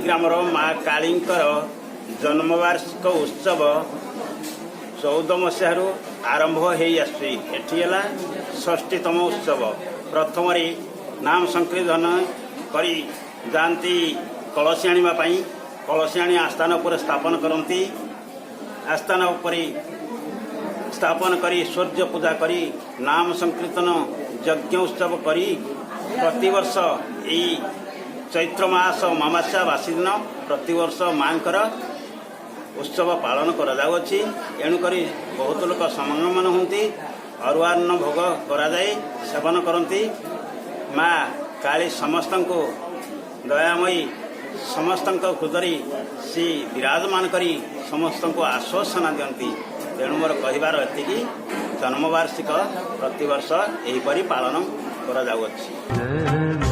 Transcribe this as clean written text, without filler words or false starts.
Grammar माँ कालींकर जन्मवार्षिक उत्सव 14 मसीह आरंभ हो षष्ठीतम उत्सव। प्रथम नाम संकीर्तन करी जाती कलसी आने कलसी आनी आस्थान उपर स्थापन करती। आस्थान उपर स्थापन करी सूर्य पूजा करी नाम संकीर्तन यज्ञ उत्सव करी प्रतिवर्ष यही चैत्र मास अमावास्या बासी दिन प्रतिवर्ष माँकर उत्सव पालन करा जाउछि। एणुकरी बहुत लोक समागमन होती अरुआन्न भोग करा जाए सेवन करती। माँ काली समस्त को दयामयी समस्त हृदय सी विराजमान करी समस्त को आश्वासना दियंती। तेणु मोर कहबार एतिकी जन्मवार्षिक प्रतिवर्ष एहिपरि पालन करा जाउछि।